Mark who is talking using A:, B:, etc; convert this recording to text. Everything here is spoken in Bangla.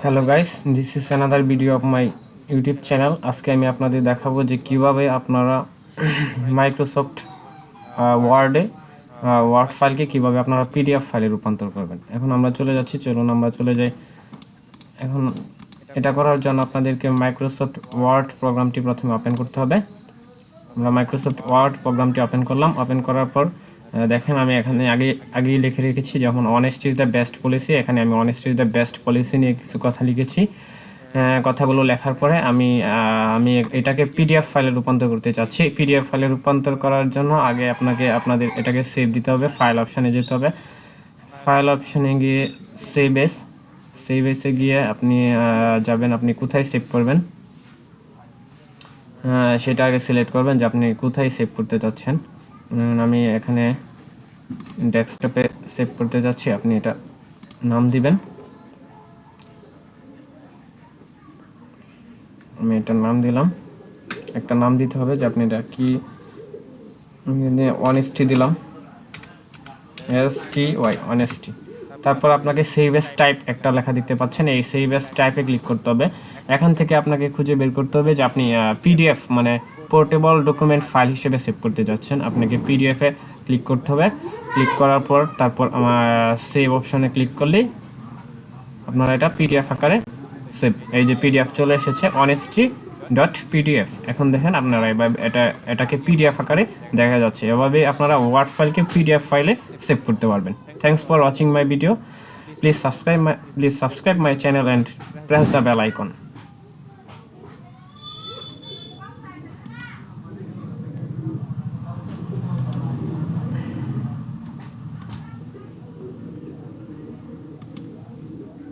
A: Hello guys, this is another video of my YouTube channel. আজকে আমি আপনাদের দেখাবো যে কিভাবে আপনারা মাইক্রোসফট ওয়ার্ডে ওয়ার্ড ফাইলকে কিভাবে আপনারা পিডিএফ ফাইলে রূপান্তর করবেন। এখন আমরা চলে যাচ্ছি, চলুন আমরা চলে যাই। এখন এটা করার জন্য আপনাদেরকে মাইক্রোসফট ওয়ার্ড প্রোগ্রামটি প্রথমে ওপেন করতে হবে। আমরা মাইক্রোসফট ওয়ার্ড প্রোগ্রামটি ওপেন করলাম। ওপেন করার পর দেখেন আমি এখানে আগেই লিখে রেখেছি যেমন honest is the best policy. এখানে আমি honest is the best policy নিয়ে কিছু কথা লিখেছি। কথাগুলো লেখার পরে আমি এটাকে পিডিএফ ফাইলে রূপান্তর করতে চাচ্ছি। পিডিএফ ফাইলে রূপান্তর করার জন্য আগে আপনাদের এটাকে সেভ দিতে হবে। ফাইল অপশানে যেতে হবে। ফাইল অপশানে গিয়ে সেভ এসে গিয়ে আপনি যাবেন, আপনি কোথায় সেভ করবেন সেটা আগে সিলেক্ট করবেন যে আপনি কোথায় সেভ করতে চাচ্ছেন। আমি এখানে ডেস্কটপে সেভ করতে যাচ্ছি। আপনি এটা নাম দিবেন। আমি এটার নাম দিলাম। একটা নাম দিতে হবে যে আপনি এটা কি, অনেস্টি দিলাম, STY অনেস্টি। তারপর আপনাকে সেভ এস টাইপ একটা লেখা দেখতে পাচ্ছেন, এই সেভ এস টাইপে ক্লিক করতে হবে। এখান থেকে আপনাকে খুঁজে বের করতে হবে যে আপনি পিডিএফ মানে পোর্টেবল ডকুমেন্ট ফাইল হিসেবে সেভ করতে যাচ্ছেন। আপনাকে পিডিএফে ক্লিক করতে হবে। ক্লিক করার পর তারপর আমার সেভ অপশনে ক্লিক করলেই আপনারা এটা পিডিএফ আকারে সেভ, এই যে পিডিএফ চলে এসেছে honesty.pdf। এখন দেখেন আপনারা এভাবে এটাকে পিডিএফ আকারে দেখা যাচ্ছে। এভাবে আপনারা ওয়ার্ড ফাইলকে পিডিএফ ফাইলে সেভ করতে পারবেন। Thanks for watching my video. Please subscribe my channel and press the bell icon.